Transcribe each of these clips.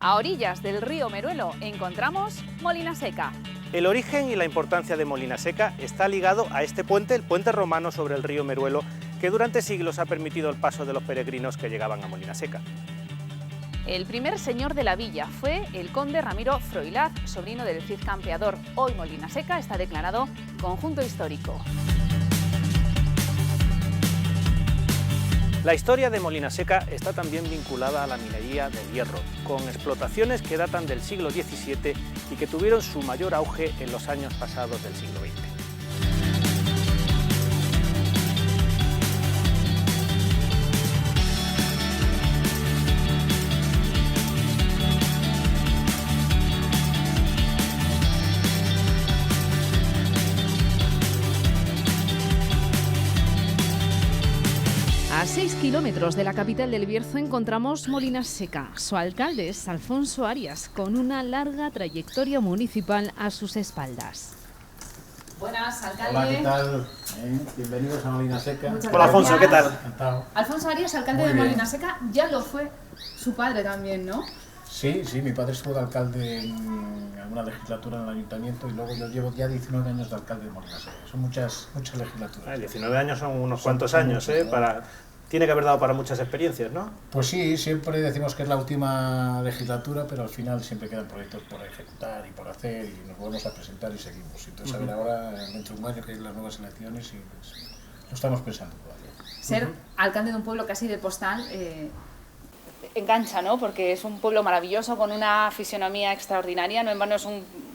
A orillas del río Meruelo encontramos Molina Seca. El origen y la importancia de Molina Seca está ligado a este puente, el puente romano sobre el río Meruelo, que durante siglos ha permitido el paso de los peregrinos que llegaban a Molina Seca. El primer señor de la villa fue el conde Ramiro Froilaz, sobrino del Cid Campeador. Hoy Molina Seca está declarado conjunto histórico. La historia de Molina Seca está también vinculada a la minería del hierro, con explotaciones que datan del siglo XVII y que tuvieron su mayor auge en los años pasados del siglo XX. A 6 kilómetros de la capital del Bierzo encontramos Molina Seca. Su alcalde es Alfonso Arias, con una larga trayectoria municipal a sus espaldas. Buenas, alcalde. Hola, ¿qué tal? Bienvenidos a Molina Seca. Hola, Alfonso, ¿qué tal? Encantado. Alfonso Arias, alcalde Muy de bien. Molina Seca, ya lo fue su padre también, ¿no? Sí, mi padre estuvo de alcalde en alguna legislatura en el ayuntamiento y luego yo llevo ya 19 años de alcalde de Molina Seca. Son muchas legislaturas. 19 años son unos cuantos son años, muchos, ¿no? Tiene que haber dado para muchas experiencias, ¿no? Pues sí, siempre decimos que es la última legislatura, pero al final siempre quedan proyectos por ejecutar y por hacer y nos volvemos a presentar y seguimos. Entonces, a ver, ahora dentro de un año que hay las nuevas elecciones y pues, lo estamos pensando todavía. Ser alcalde de un pueblo casi de postal engancha, ¿no? Porque es un pueblo maravilloso con una fisionomía extraordinaria. No en vano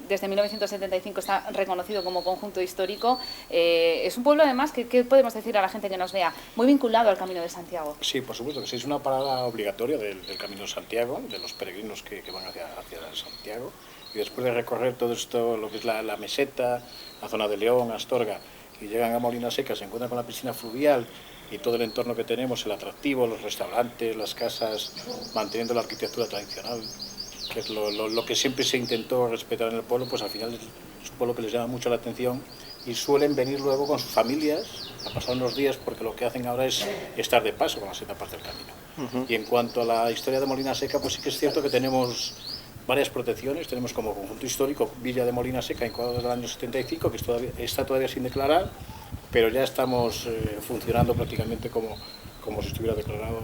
desde 1975 está reconocido como conjunto histórico. Es un pueblo, además, ¿qué podemos decir a la gente que nos vea? Muy vinculado al Camino de Santiago. Sí, por supuesto que sí, es una parada obligatoria del Camino de Santiago, de los peregrinos que van hacia Santiago. Y después de recorrer todo esto, lo que es la meseta, la zona de León, Astorga, y llegan a Molina Seca, se encuentran con la piscina fluvial y todo el entorno que tenemos, el atractivo, los restaurantes, las casas, manteniendo la arquitectura tradicional, que es lo que siempre se intentó respetar en el pueblo, pues al final es un pueblo que les llama mucho la atención y suelen venir luego con sus familias a pasar unos días porque lo que hacen ahora es estar de paso con las etapas del camino. Y en cuanto a la historia de Molina Seca, pues sí que es cierto que tenemos varias protecciones. Tenemos como conjunto histórico Villa de Molina Seca, encuadrado desde el año 75, que está todavía sin declarar, pero ya estamos funcionando prácticamente como si estuviera declarado.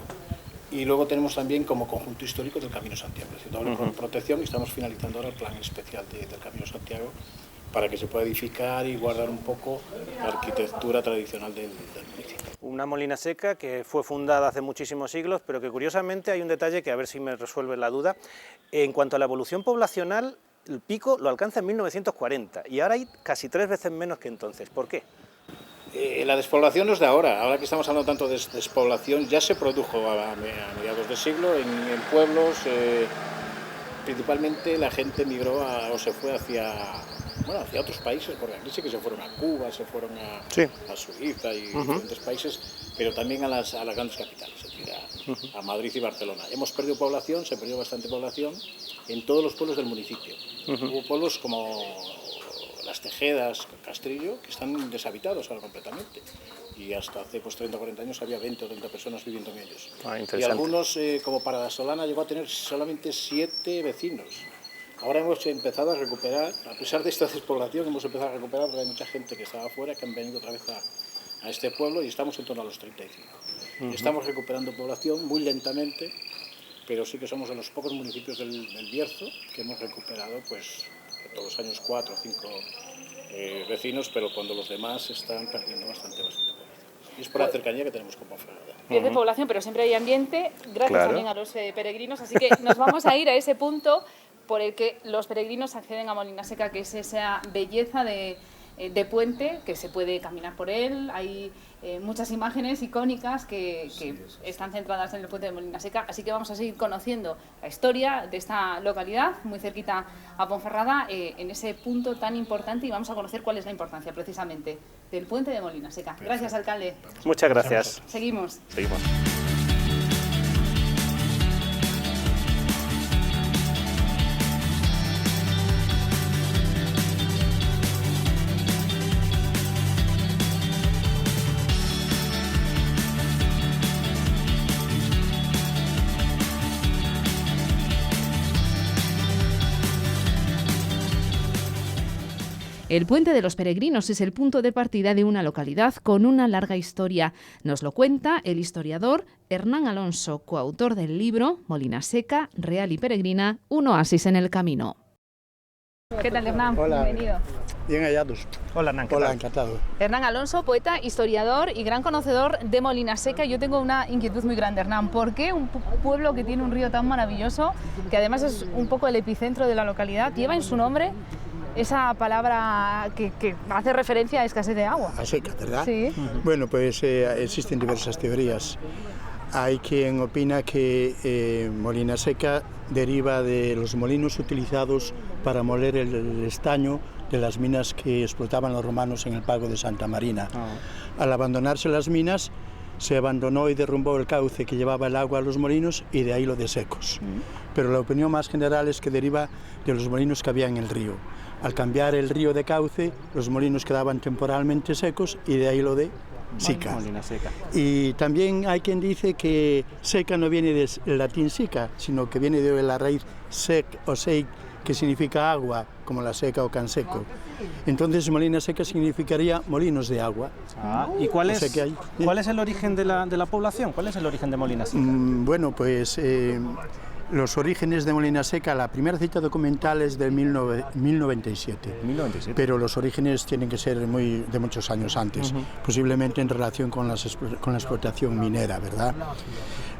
Y luego tenemos también como conjunto histórico del Camino Santiago, es decir, doble protección, y estamos finalizando ahora el plan especial del Camino Santiago para que se pueda edificar y guardar un poco la arquitectura tradicional del municipio. Una Molina Seca que fue fundada hace muchísimos siglos, pero que curiosamente hay un detalle que a ver si me resuelve la duda. En cuanto a la evolución poblacional, el pico lo alcanza en 1940 y ahora hay casi 3 veces menos que entonces. ¿Por qué? La despoblación no es de ahora que estamos hablando tanto de despoblación, ya se produjo a mediados de siglo en pueblos, principalmente la gente migró o se fue hacia otros países, porque aquí sí que se fueron a Cuba, se fueron a Suiza y diferentes países, pero también a las grandes capitales, es decir, a Madrid y Barcelona. Hemos perdido población, se perdió bastante población en todos los pueblos del municipio. Hubo pueblos como Las Tejedas, Castrillo, que están deshabitados ahora completamente. Y hasta hace 30 o 40 años había 20 o 30 personas viviendo en ellos. Y algunos, como Paradasolana, llegó a tener solamente 7 vecinos. Ahora hemos empezado a recuperar, a pesar de esta despoblación, hemos empezado a recuperar porque hay mucha gente que estaba afuera, que han venido otra vez a este pueblo y estamos en torno a los 35. Estamos recuperando población muy lentamente, pero sí que somos de los pocos municipios del Bierzo que hemos recuperado, pues, todos los años 4 o 5 vecinos, pero cuando los demás están perdiendo bastante población. Y es por la cercanía que tenemos con Ponferrada. Pierde población, pero siempre hay ambiente, gracias Claro. también a los peregrinos, así que nos vamos a ir a ese punto por el que los peregrinos acceden a Molina Seca, que es esa belleza de puente, que se puede caminar por él. Hay muchas imágenes icónicas que están centradas en el puente de Molina Seca, así que vamos a seguir conociendo la historia de esta localidad, muy cerquita a Ponferrada, en ese punto tan importante, y vamos a conocer cuál es la importancia precisamente del puente de Molina Seca. Gracias, alcalde. Muchas gracias. Seguimos. Seguimos. El Puente de los Peregrinos es el punto de partida de una localidad con una larga historia. Nos lo cuenta el historiador Hernán Alonso, coautor del libro Molina Seca, Real y Peregrina, un oasis en el camino. ¿Qué tal, Hernán? Hola. Bienvenido. Bien hallados. Hola, Hernán, ¿qué Hola, tal? encantado. Hernán Alonso, poeta, historiador y gran conocedor de Molina Seca. Yo tengo una inquietud muy grande, Hernán. ¿Por qué un pueblo que tiene un río tan maravilloso, que además es un poco el epicentro de la localidad, lleva en su nombre esa palabra que hace referencia a escasez de agua? A seca, ¿verdad? Sí. Bueno, pues existen diversas teorías. Hay quien opina que Molina Seca deriva de los molinos utilizados para moler el estaño de las minas que explotaban los romanos en el Pago de Santa Marina. Al abandonarse las minas, se abandonó y derrumbó el cauce que llevaba el agua a los molinos y de ahí lo de secos. Pero la opinión más general es que deriva de los molinos que había en el río. Al cambiar el río de cauce, los molinos quedaban temporalmente secos y de ahí lo de sica. Molina Seca. Y también hay quien dice que seca no viene del latín sica, sino que viene de la raíz sec o seik, que significa agua, como la seca o canseco. Entonces Molina Seca significaría molinos de agua. ¿Y cuál O es, sea que hay- cuál es el origen de la población? ¿Cuál es el origen de Molina Seca? Bueno, pues los orígenes de Molina Seca, la primera cita documental es del 1097. 1097. Pero los orígenes tienen que ser de muchos años antes, posiblemente en relación con la explotación minera, ¿verdad?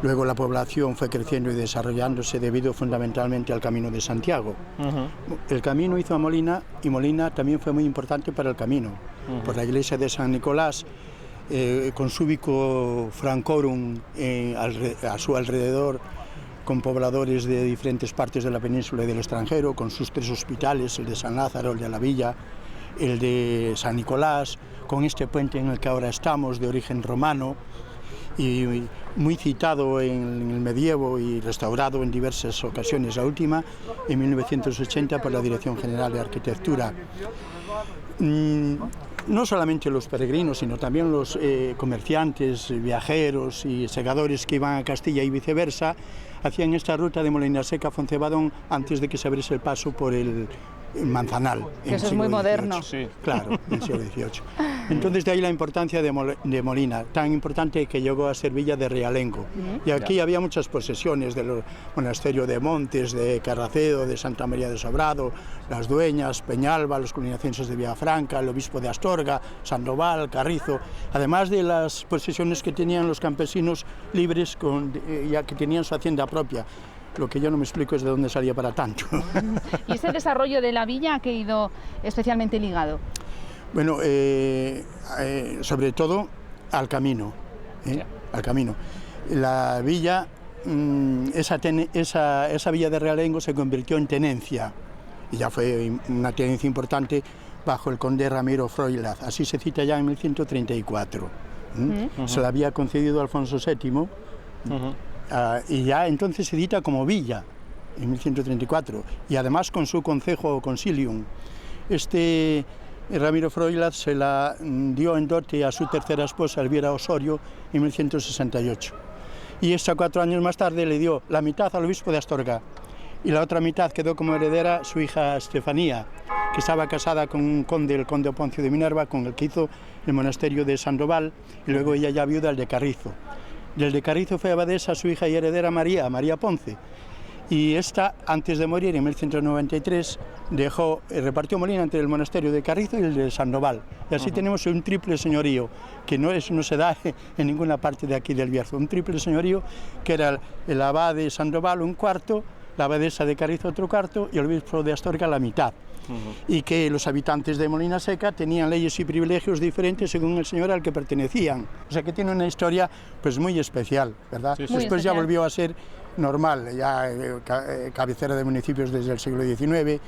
Luego la población fue creciendo y desarrollándose debido fundamentalmente al Camino de Santiago. El camino hizo a Molina y Molina también fue muy importante para el camino. Por la iglesia de San Nicolás, con su ubico francorum a su alrededor, con pobladores de diferentes partes de la península y del extranjero, con sus 3 hospitales, el de San Lázaro, el de la Villa, el de San Nicolás, con este puente en el que ahora estamos, de origen romano, y muy citado en el medievo y restaurado en diversas ocasiones, la última en 1980 por la Dirección General de Arquitectura. No solamente los peregrinos, sino también los comerciantes, viajeros y segadores que iban a Castilla y viceversa, hacían esta ruta de Molina Seca a Foncebadón antes de que se abriese el paso por el Manzanal. Que eso es muy moderno. Sí. Claro, en el siglo XVIII. Entonces de ahí la importancia de Molina, tan importante que llegó a ser villa de realengo. Y aquí había muchas posesiones del monasterio de Montes, de Carracedo, de Santa María de Sobrado, las Dueñas, Peñalba, los coloniacenses de Villafranca, el obispo de Astorga, Sandoval, Carrizo, además de las posesiones que tenían los campesinos libres, ya que tenían su hacienda propia. Lo que yo no me explico es de dónde salía para tanto. ¿Y ese desarrollo de la villa ha ido especialmente ligado? Bueno, sobre todo al camino. Al camino. La villa, esa villa de realengo se convirtió en tenencia, y ya fue una tenencia importante bajo el conde Ramiro Froilaz. Así se cita ya en 1134. Se la había concedido Alfonso VII. Y ya entonces se edita como villa, en 1134, y además con su concejo o concilium. Ramiro Froilaz se la dio en dote a su tercera esposa, Elvira Osorio, en 1168. Y esta 4 años más tarde le dio la mitad al obispo de Astorga, y la otra mitad quedó como heredera su hija Estefanía, que estaba casada con un conde, el conde Poncio de Minerva, con el que hizo el monasterio de Sandoval, y luego ella ya viuda, el de Carrizo. Del de Carrizo fue abadesa su hija y heredera María Ponce. Y esta, antes de morir en 1193, repartió Molina entre el monasterio de Carrizo y el de Sandoval. Y así tenemos un triple señorío, que no se da en ninguna parte de aquí del Bierzo. Un triple señorío que era el abad de Sandoval un cuarto, la abadesa de Carrizo otro cuarto y el obispo de Astorga la mitad. Y que los habitantes de Molina Seca tenían leyes y privilegios diferentes según el señor al que pertenecían. O sea que tiene una historia pues muy especial, ¿verdad? Sí, sí. Después Muy ya especial. volvió a ser normal, ya cabecera de municipios desde el siglo XIX,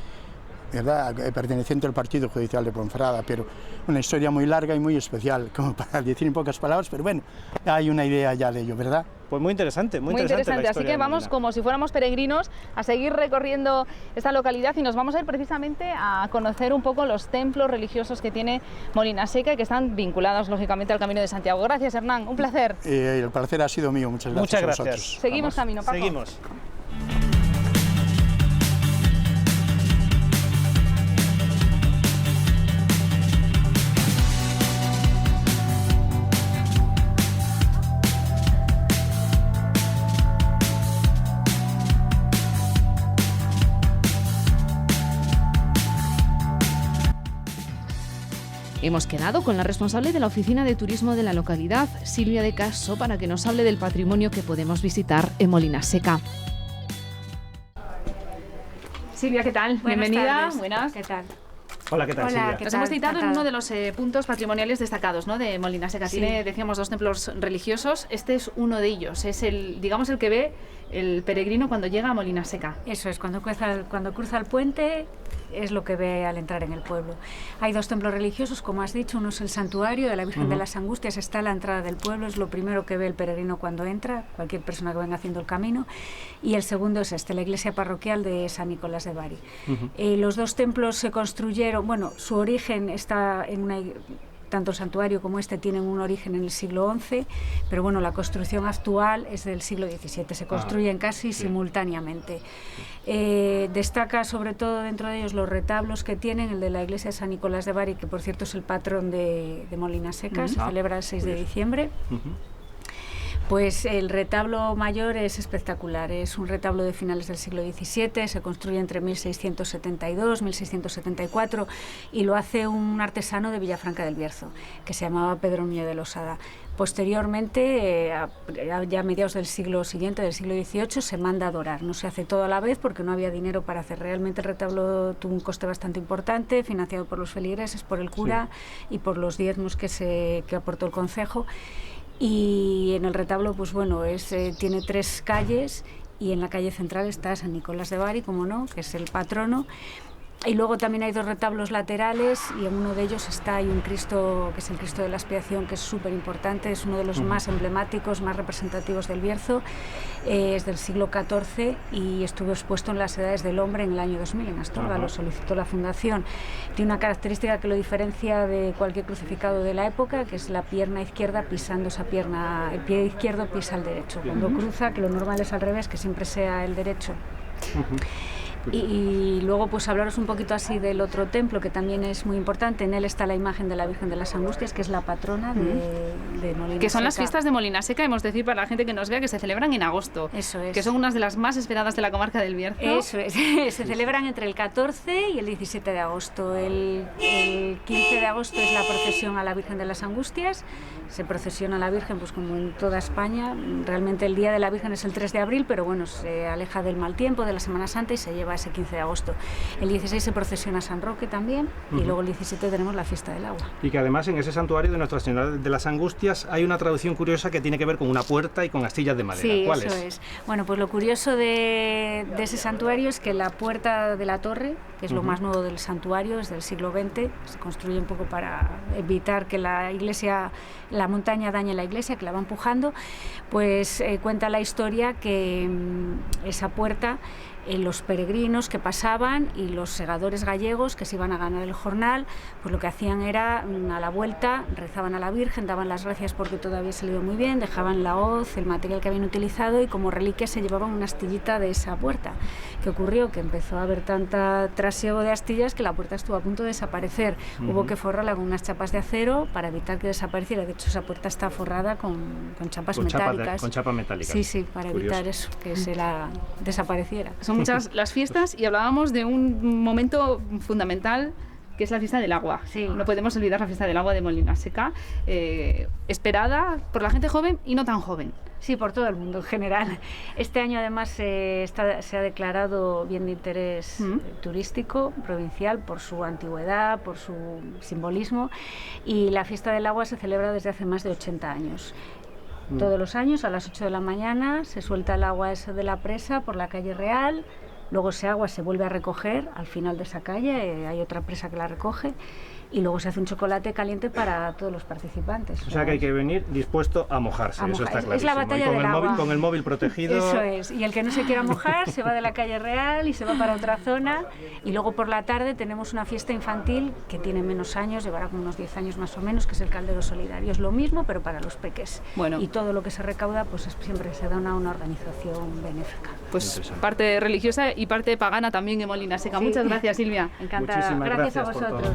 ¿verdad? Perteneciente al partido judicial de Ponferrada, pero una historia muy larga y muy especial, como para decir en pocas palabras, pero bueno, hay una idea ya de ello, ¿verdad? Pues muy interesante, Muy interesante, la así historia que de vamos Molina. como si fuéramos peregrinos a seguir recorriendo esta localidad y nos vamos a ir precisamente a conocer un poco los templos religiosos que tiene Molina Seca y que están vinculados lógicamente al Camino de Santiago. Gracias, Hernán, un placer. El placer ha sido mío, muchas gracias. Muchas a gracias. vosotros. Seguimos camino, Paco. Seguimos. Hemos quedado con la responsable de la Oficina de Turismo de la localidad, Silvia de Caso, para que nos hable del patrimonio que podemos visitar en Molinaseca. Silvia, ¿qué tal? Buenas Bienvenida. tardes. Buenas. ¿Qué tal? Hola, ¿qué tal, Hola, Silvia? ¿qué Nos tal? hemos citado en Encantada. uno de los puntos patrimoniales destacados, ¿no?, de Molinaseca. Sí. Decíamos, 2 templos religiosos. Este es uno de ellos. Es el que ve el peregrino cuando llega a Molinaseca. Eso es, cuando cruza el puente es lo que ve al entrar en el pueblo. Hay 2 templos religiosos, como has dicho. Uno es el santuario de la Virgen de las Angustias, está a la entrada del pueblo, es lo primero que ve el peregrino cuando entra, cualquier persona que venga haciendo el camino. Y el segundo es la iglesia parroquial de San Nicolás de Bari. Los 2 templos se construyeron, su origen está en tanto el santuario como tienen un origen en el siglo XI, pero la construcción actual es del siglo XVII, se construyen casi simultáneamente. Destaca sobre todo dentro de ellos los retablos que tienen, el de la iglesia de San Nicolás de Bari, que por cierto es el patrón de Molinaseca, se celebra el 6 de diciembre. Pues el retablo mayor es espectacular, es un retablo de finales del siglo XVII, se construye entre 1672 y 1674 y lo hace un artesano de Villafranca del Bierzo, que se llamaba Pedro Núñez de Losada. Posteriormente, ya a mediados del siglo siguiente, del siglo XVIII, se manda a dorar. No se hace todo a la vez porque no había dinero para hacer. Realmente el retablo tuvo un coste bastante importante, financiado por los feligreses, por el cura y por los diezmos que aportó el concejo. Y en el retablo, tiene 3 calles y en la calle central está San Nicolás de Bari, como no, que es el patrono. Y luego también hay 2 retablos laterales y en uno de ellos hay un Cristo, que es el Cristo de la Expiación, que es súper importante, es uno de los más emblemáticos, más representativos del Bierzo, es del siglo XIV y estuvo expuesto en las Edades del Hombre en el año 2000 en Astorga, lo solicitó la Fundación. Tiene una característica que lo diferencia de cualquier crucificado de la época, que es la pierna izquierda pisando esa pierna, el pie izquierdo pisa el derecho. Cuando cruza, que lo normal es al revés, que siempre sea el derecho. Y luego hablaros un poquito así del otro templo que también es muy importante. En él está la imagen de la Virgen de las Angustias, que es la patrona de Molinaseca. Que son las fiestas de Molinaseca, hemos de decir para la gente que nos vea, que se celebran en agosto. Eso es. Que son unas de las más esperadas de la comarca del Bierzo. Eso es. Se celebran entre el 14 y el 17 de agosto. El 15 de agosto es la procesión a la Virgen de las Angustias. Se procesiona a la Virgen como en toda España. Realmente el día de la Virgen es el 3 de abril, pero se aleja del mal tiempo, de la Semana Santa, y se lleva ese 15 de agosto. El 16 se procesiona a San Roque también y luego el 17 tenemos la fiesta del agua. Y que además en ese santuario de Nuestra Señora de las Angustias hay una traducción curiosa que tiene que ver con una puerta y con astillas de madera. Sí, ¿Cuál eso es? Bueno, pues lo curioso de ese santuario es que la puerta de la torre, que es lo más nuevo del santuario, es del siglo XX, se construye un poco para evitar que la montaña dañe la iglesia, que la va empujando, cuenta la historia que esa puerta, los peregrinos que pasaban y los segadores gallegos que se iban a ganar el jornal, lo que hacían era a la vuelta rezaban a la Virgen, daban las gracias porque todo había salido muy bien, dejaban la hoz, el material que habían utilizado y como reliquia se llevaban una astillita de esa puerta. ¿Qué ocurrió? Que empezó a haber tanta trasiego de astillas que la puerta estuvo a punto de desaparecer. Hubo que forrarla con unas chapas de acero para evitar que desapareciera. De hecho, esa puerta está forrada con chapas metálicas. Con chapas metálicas. Sí, para evitar eso, que desapareciera. Son muchas las fiestas y hablábamos de un momento fundamental que es la fiesta del agua. Sí. No podemos olvidar la fiesta del agua de Molinaseca, esperada por la gente joven y no tan joven. Sí, por todo el mundo en general. Este año además se ha declarado bien de interés turístico provincial por su antigüedad, por su simbolismo, y la fiesta del agua se celebra desde hace más de 80 años. Todos los años a las 8 de la mañana se suelta el agua de la presa por la calle Real. Luego ese agua se vuelve a recoger al final de esa calle, hay otra presa que la recoge y luego se hace un chocolate caliente para todos los participantes. O sea que hay que venir dispuesto a mojarse, eso está clarísimo. Es la batalla del agua. Con el móvil protegido. Eso es, y el que no se quiera mojar se va de la calle Real y se va para otra zona, y luego por la tarde tenemos una fiesta infantil que tiene menos años, llevará como unos 10 años más o menos, que es el Caldero Solidario. Es lo mismo pero para los peques. Bueno. Y todo lo que se recauda siempre se da a una organización benéfica. Parte religiosa y parte pagana también en Molinaseca. Sí. Muchas gracias, Silvia. Encantada. Muchísimas gracias a vosotros.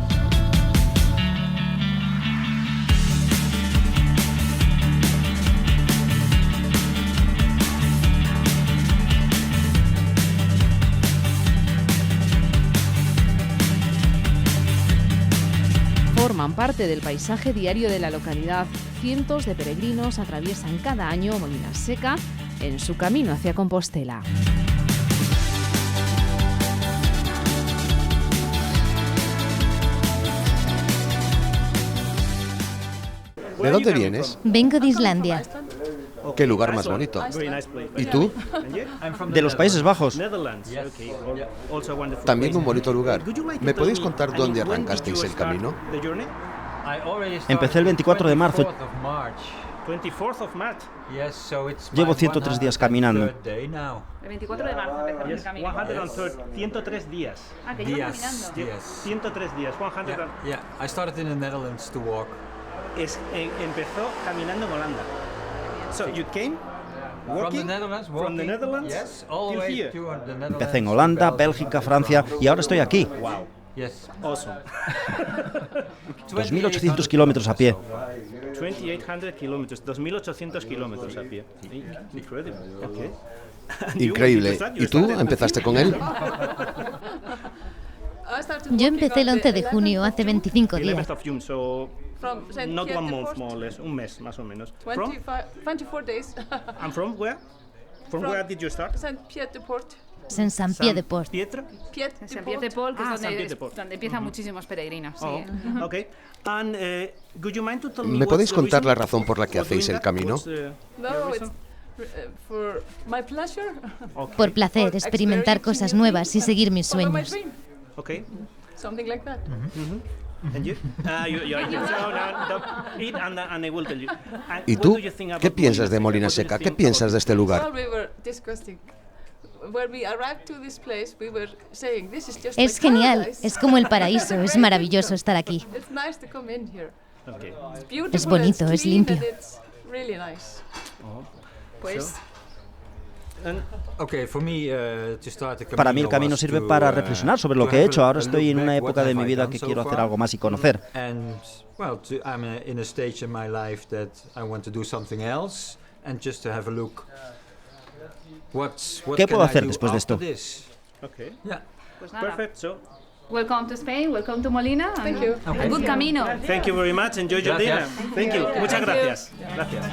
Forma forman parte del paisaje diario de la localidad. Cientos de peregrinos atraviesan cada año Molina Seca en su camino hacia Compostela. ¿De dónde vienes? Vengo de Islandia. ¿Qué lugar más bonito? ¿Y tú? De los Países Bajos. También un bonito lugar. ¿Me podéis contar dónde arrancasteis el camino? Empecé el 24 de marzo. Llevo 103 días caminando. El 24 de marzo empezó el camino. 103 días. Ah, que llevo caminando. 103 días. 100. I started in the Netherlands to walk. Empezó caminando en Holanda. So you came walking from the Netherlands yes, all the way to the Netherlands. Empecé en Holanda, Bélgica, Francia y ahora estoy aquí. Wow. Yes. Awesome. 2.800 kilómetros a pie. 2.800 kilómetros, 2.800 kilómetros a pie. Increíble. Okay. Increíble. ¿Y tú empezaste con él? Yo empecé el 11 de junio, hace 25 días. Not one month, more or less, un mes más o menos. 24 days. And from where? From where did you start? Saint Pierre de Port. En Sant Pied de Port. Saint Pierre de Port, que es donde empiezan muchísimos peregrinos. Sí. Okay. And would you mind to tell me ¿Me podéis what's the contar la reason razón por la que for hacéis doing el that? camino? No, it's for my pleasure. Por placer, experimentar cosas nuevas y seguir mis sueños. Okay. Something like that. And you? Eat and I will tell you. ¿Y tú? ¿Qué piensas de Molina Seca? ¿Qué piensas de este lugar? We were discussing. When we arrived to this place, we were saying this is just Es genial, es como el paraíso, es maravilloso estar aquí. It's nice to come in here. Okay. It's beautiful, Es bonito, it's es clean, limpio. and it's really nice. Pues Para mí el camino sirve para reflexionar sobre lo que he hecho. Ahora estoy en una época de mi vida que quiero hacer algo más y conocer. ¿Qué puedo hacer después de esto? Okay. Pues nada. Perfect. So, Welcome to Spain, welcome to Molina. Thank you. A good camino. thank you very much. Enjoy your dinner. Thank you. Muchas gracias. Gracias.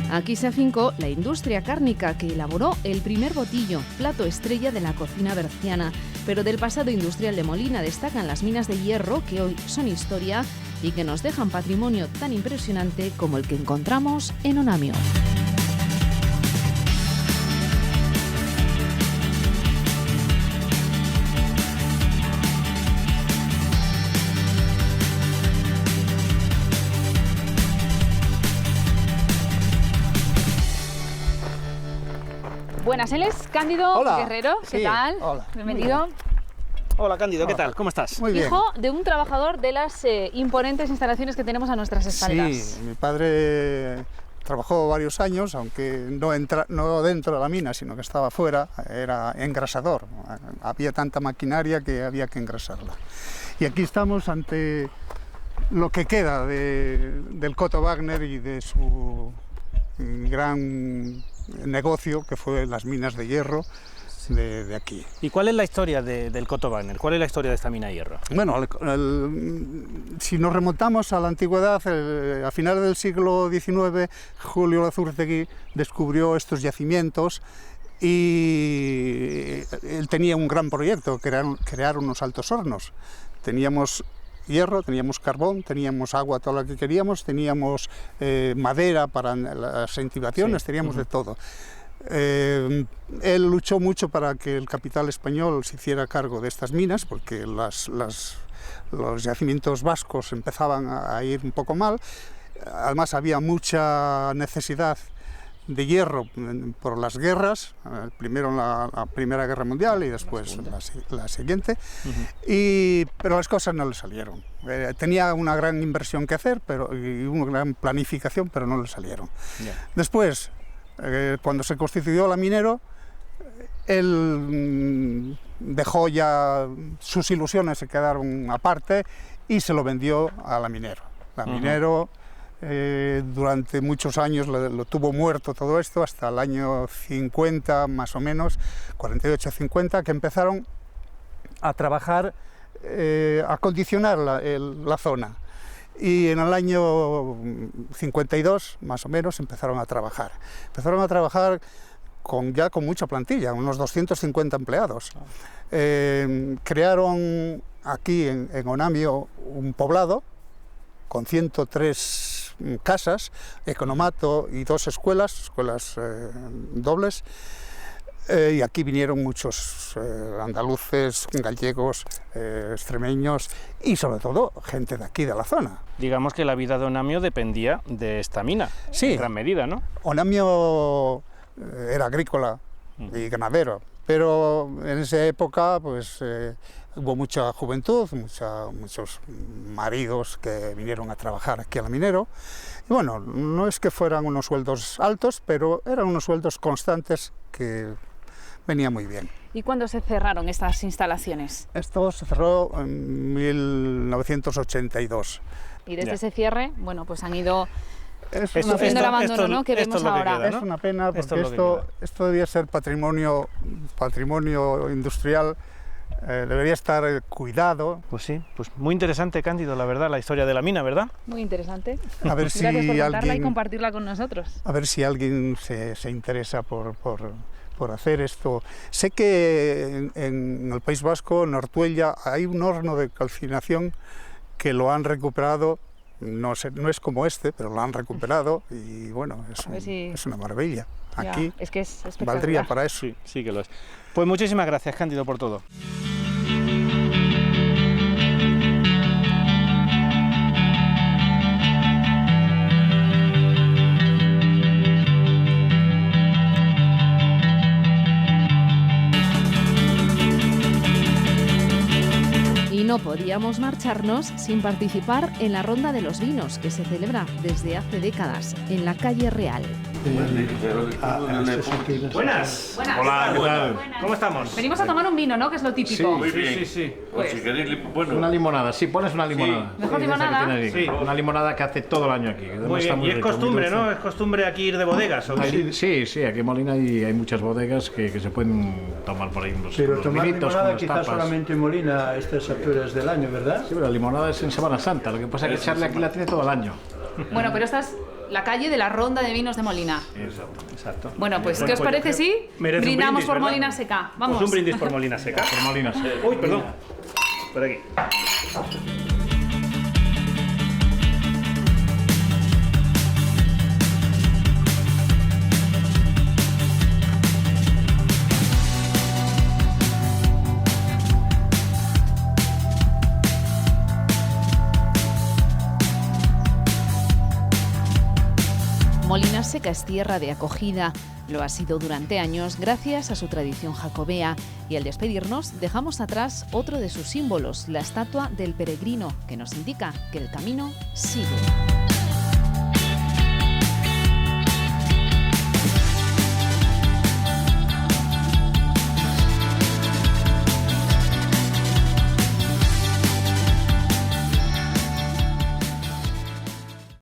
Aquí se afincó la industria cárnica que elaboró el primer botillo, plato estrella de la cocina berciana. Pero del pasado industrial de Molina destacan las minas de hierro que hoy son historia y que nos dejan patrimonio tan impresionante como el que encontramos en Onamio. Buenas, él es Cándido Hola. Guerrero. ¿Qué Sí, tal? hola. Bienvenido. Hola, Cándido, ¿qué tal? ¿Cómo estás? Muy bien. Hijo de un trabajador de las imponentes instalaciones que tenemos a nuestras espaldas. Sí, mi padre trabajó varios años, aunque no dentro de la mina, sino que estaba fuera, era engrasador. Había tanta maquinaria que había que engrasarla. Y aquí estamos ante lo que queda del Coto Wagner y de su gran negocio, que fue las minas de hierro de aquí. ¿Y cuál es la historia del Coto Wagner? ¿Cuál es la historia de esta mina de hierro? Bueno, si nos remontamos a la antigüedad, a finales del siglo XIX, Julio Lazurtegui descubrió estos yacimientos y él tenía un gran proyecto, crear unos altos hornos. Teníamos hierro, teníamos carbón, teníamos agua, todo lo que queríamos, teníamos madera para las intibaciones, teníamos de todo. Él luchó mucho para que el capital español se hiciera cargo de estas minas, porque los yacimientos vascos empezaban a ir un poco mal. Además había mucha necesidad de hierro por las guerras, primero en la Primera Guerra Mundial y después la siguiente, pero las cosas no le salieron. Tenía una gran inversión que hacer y una gran planificación, pero no le salieron. Después, cuando se constituyó la Minero, él dejó ya, sus ilusiones se quedaron aparte y se lo vendió a la Minero. La Minero durante muchos años lo tuvo muerto todo esto, hasta el año 50 más o menos, 48-50, que empezaron a trabajar, a acondicionar la zona. Y en el año 52, más o menos, empezaron a trabajar. Empezaron a trabajar ya con mucha plantilla, unos 250 empleados. Crearon aquí en Onamio un poblado con 103 casas, economato y 2 escuelas dobles. Y aquí vinieron muchos andaluces, gallegos, extremeños y sobre todo gente de aquí, de la zona. Digamos que la vida de Onamio dependía de esta mina, sí, en gran medida, ¿no? Onamio era agrícola y ganadero, pero en esa época pues, hubo mucha juventud, muchos maridos que vinieron a trabajar aquí al minero. Y bueno, no es que fueran unos sueldos altos, pero eran unos sueldos constantes que venía muy bien. ¿Y cuándo se cerraron estas instalaciones? Esto se cerró en 1982. Y desde ese cierre, bueno, pues han ido sufriendo el abandono, ¿no?, que vemos ahora. Queda, ¿no? Es una pena, porque esto debía ser patrimonio industrial, debería estar cuidado. Pues sí, pues muy interesante, Cándido, la verdad, la historia de la mina, ¿verdad? Muy interesante. A ver si gracias por contarla alguien, y compartirla con nosotros. A ver si alguien se interesa por hacer esto. Sé que en el País Vasco, en Ortuella, hay un horno de calcinación que lo han recuperado, no es como este, pero lo han recuperado y bueno, es una maravilla. Aquí es que es valdría para eso. Sí que lo es. Pues muchísimas gracias, Cándido, por todo. No podíamos marcharnos sin participar en la Ronda de los Vinos, que se celebra desde hace décadas en la calle Real. Buenas. Hola, ¿qué tal? Buenas. ¿Cómo estamos? Venimos a tomar un vino, ¿no?, que es lo típico. Sí, muy bien. Sí. Pues si queréis, bueno, una limonada, sí, pones una limonada. Sí. ¿Mejor limonada? Sí, una limonada que hace todo el año aquí. Muy bien. Y es costumbre, ¿no? Es costumbre aquí ir de bodegas, ¿o qué? Sí, aquí en Molina hay muchas bodegas que se pueden tomar por ahí unos Pero tomar vinitos, limonada quizás solamente en Molina a estas alturas del año, ¿verdad? Sí, pero la limonada es en Semana Santa, lo que pasa es que Charlie aquí la tiene todo el año. Bueno, pero esta es la calle de la Ronda de Vinos de Molina. Exacto. Bueno, pues, ¿qué os parece si brindamos por Molina Seca? Vamos. Pues un brindis por Molina Seca. Por Molina Seca. Uy, perdón. Por aquí. Molina Seca es tierra de acogida, lo ha sido durante años gracias a su tradición jacobea, y al despedirnos dejamos atrás otro de sus símbolos, la estatua del peregrino, que nos indica que el camino sigue.